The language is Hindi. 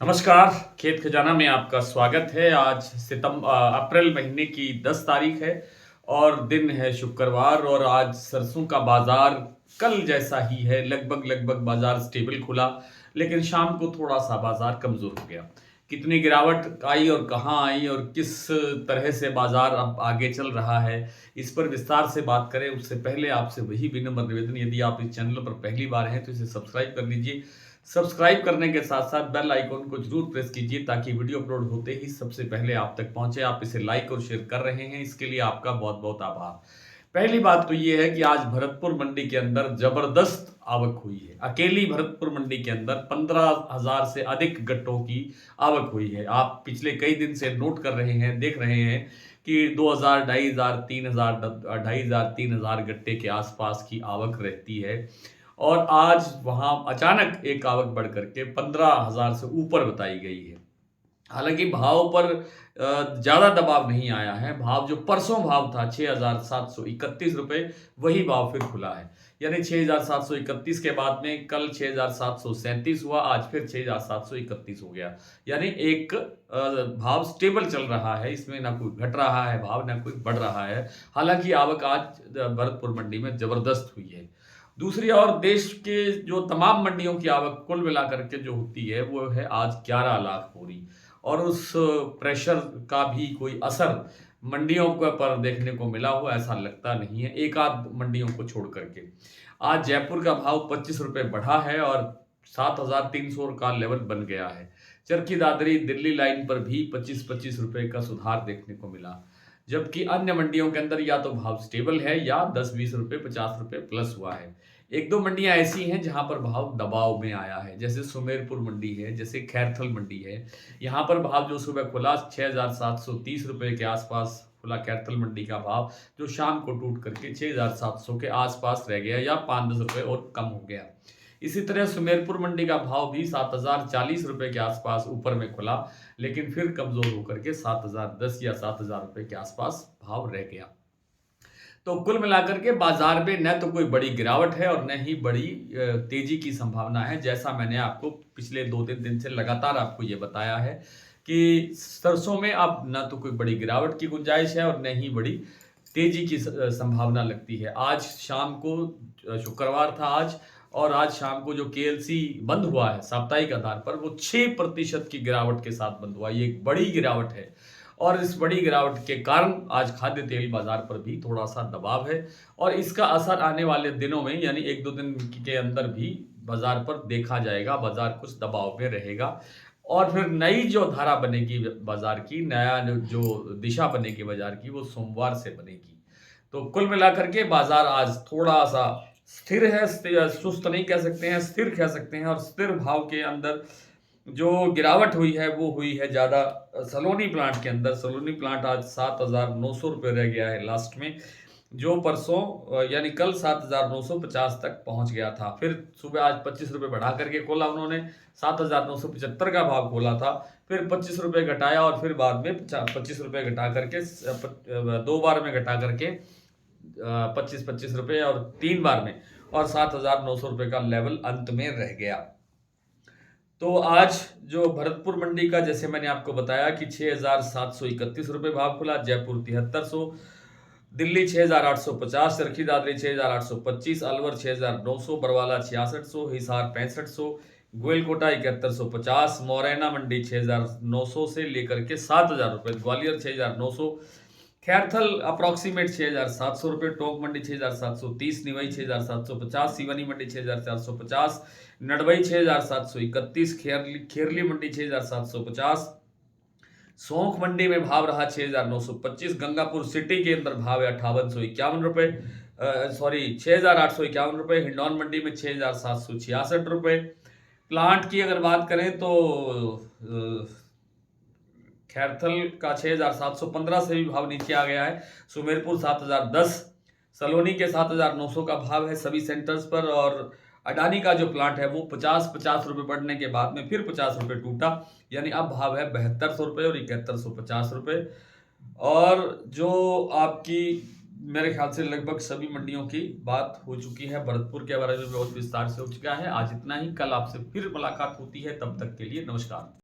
नमस्कार, खेत खजाना में आपका स्वागत है। आज अप्रैल महीने की 10 तारीख है और दिन है शुक्रवार और आज सरसों का बाज़ार कल जैसा ही है, लगभग बाज़ार स्टेबल खुला, लेकिन शाम को थोड़ा-सा बाज़ार कमज़ोर हो गया। कितनी गिरावट आई और कहाँ आई और किस तरह से बाज़ार अब आगे चल रहा है, इस पर विस्तार से बात करें उससे पहले आपसे वही विनम्र निवेदन, यदि आप इस चैनल पर पहली बार हैं तो इसे सब्सक्राइब कर लीजिए। सब्सक्राइब करने के साथ-साथ बेल आइकन को ज़रूर प्रेस कीजिए ताकि वीडियो अपलोड होते ही सबसे पहले आप तक पहुँचे। आप इसे लाइक और शेयर कर रहे हैं, इसके लिए आपका बहुत-बहुत आभार। पहली बात तो ये है कि आज भरतपुर मंडी के अंदर ज़बरदस्त आवक हुई है। अकेली भरतपुर मंडी के अंदर 15,000 से अधिक गट्टों की आवक हुई है। आप पिछले कई दिन से नोट कर रहे हैं, देख रहे हैं कि 2,000, 2,500, 3,000, 2,500, 3,000 गट्टे के आसपास की आवक रहती है। और आज वहाँ अचानक एक आवक बढ़ कर के 15,000 से ऊपर बताई गई है। हालाँकि भाव पर ज़्यादा दबाव नहीं आया है। भाव जो परसों भाव था ₹6,731, वही भाव फिर खुला है। यानी 6,731 के बाद में कल 6,737 हुआ, आज फिर 6,731 हो गया। यानी एक भाव स्टेबल चल रहा है, इसमें ना कोई घट रहा है भाव, ना कोई बढ़ रहा है। हालाँकि आवक आज भरतपुर मंडी में ज़बरदस्त हुई है। दूसरी ओर देश के जो तमाम मंडियों की आवक कुल मिलाकर के जो होती है, वो है आज 11 लाख बोरी और उस प्रेशर का भी कोई असर मंडियों के पर देखने को मिला हुआ ऐसा लगता नहीं है, एक आध मंडियों को छोड़ करके। आज जयपुर का भाव ₹25 बढ़ा है और 7,300 का लेवल बन गया है। चरखी दादरी दिल्ली लाइन पर भी ₹25-25 का सुधार देखने को मिला। जबकि अन्य मंडियों के अंदर या तो भाव स्टेबल है या 10-20 रुपए, ₹50 प्लस हुआ है। 1-2 मंडियाँ ऐसी हैं जहाँ पर भाव दबाव में आया है, जैसे सुमेरपुर मंडी है, जैसे खैरथल मंडी है। यहाँ पर भाव जो सुबह खुला ₹6,730 के आसपास खुला खैरथल मंडी का भाव, जो शाम को टूट करके 6,700 के आसपास रह गया या 5-10 रुपए और कम हो गया। इसी तरह सुमेरपुर मंडी का भाव भी ₹7,040 के आसपास ऊपर में खुला, लेकिन फिर कमज़ोर होकर के 7,010 या ₹7,000 के आसपास भाव रह गया। तो कुल मिलाकर के बाजार में न तो कोई बड़ी गिरावट है और न ही बड़ी तेजी की संभावना है, जैसा मैंने आपको पिछले 2-3 दिन से लगातार आपको ये बताया है कि सरसों में अब न तो कोई बड़ी गिरावट की गुंजाइश है और न ही बड़ी तेजी की संभावना लगती है। आज शाम को शुक्रवार था आज और आज शाम को जो केएलसी बंद हुआ है साप्ताहिक आधार पर, वो 6% की गिरावट के साथ बंद हुआ। ये एक बड़ी गिरावट है और इस बड़ी गिरावट के कारण आज खाद्य तेल बाजार पर भी थोड़ा-सा दबाव है और इसका असर आने वाले दिनों में यानी 1-2 दिन के अंदर भी बाजार पर देखा जाएगा। बाजार कुछ दबाव में रहेगा और फिर नई जो धारा बनेगी बाजार की, नया जो दिशा बनेगी बाजार की, वो सोमवार से बनेगी। तो कुल मिलाकर के बाजार आज थोड़ा-सा स्थिर है, सुस्त नहीं कह सकते हैं, स्थिर कह सकते हैं और स्थिर भाव के अंदर जो गिरावट हुई है, वो हुई है ज़्यादा सलोनी प्लांट के अंदर। सलोनी प्लांट आज ₹7,900 रह गया है लास्ट में, जो परसों यानी कल 7,950 तक पहुँच गया था। फिर सुबह आज ₹25 बढ़ा करके खोला उन्होंने, 7,975 का भाव खोला था, फिर ₹25 घटाया और फिर बाद में ₹25 घटा करके 2 बार में घटा करके 25-25 रुपए और 3 बार में और ₹7,900 का लेवल अंत में रह गया। तो आज जो भरतपुर मंडी का जैसे मैंने आपको बताया कि ₹6,731 भाव खुला, जयपुर 7300, दिल्ली 6,850, चरखी दादरी 6,825, अलवर 6,900, बरवाला 6,600, हिसार 6,500, गोइलकोटा 7,150, मोरैना मंडी 6,900 से लेकर के ₹7,000, ग्वालियर 6,900, खैरथल अप्रॉक्सीमेट ₹6,700, टोंक मंडी 6,730, निवई 6,750, सिवनी मंडी 6,450, नडवई 6,731, खेरली मंडी 6,750, सोंख मंडी में भाव रहा 6,925, गंगापुर सिटी के अंदर भाव है ₹5851, सॉरी ₹6,851, हिंडौन मंडी में ₹6,766। प्लांट की अगर बात करें तो खैरथल का 6,715 से भी भाव नीचे आ गया है, सुमेरपुर 7,010, सलोनी के 7,900 का भाव है सभी सेंटर्स पर और अडानी का जो प्लांट है वो 50-50 रुपए बढ़ने के बाद में फिर ₹50 टूटा, यानी अब भाव है ₹7200 और ₹7150। और जो आपकी मेरे ख्याल से लगभग सभी मंडियों की बात हो चुकी है, भरतपुर के बारे में बहुत विस्तार से हो चुका है। आज इतना ही, कल आपसे फिर मुलाकात होती है, तब तक के लिए नमस्कार।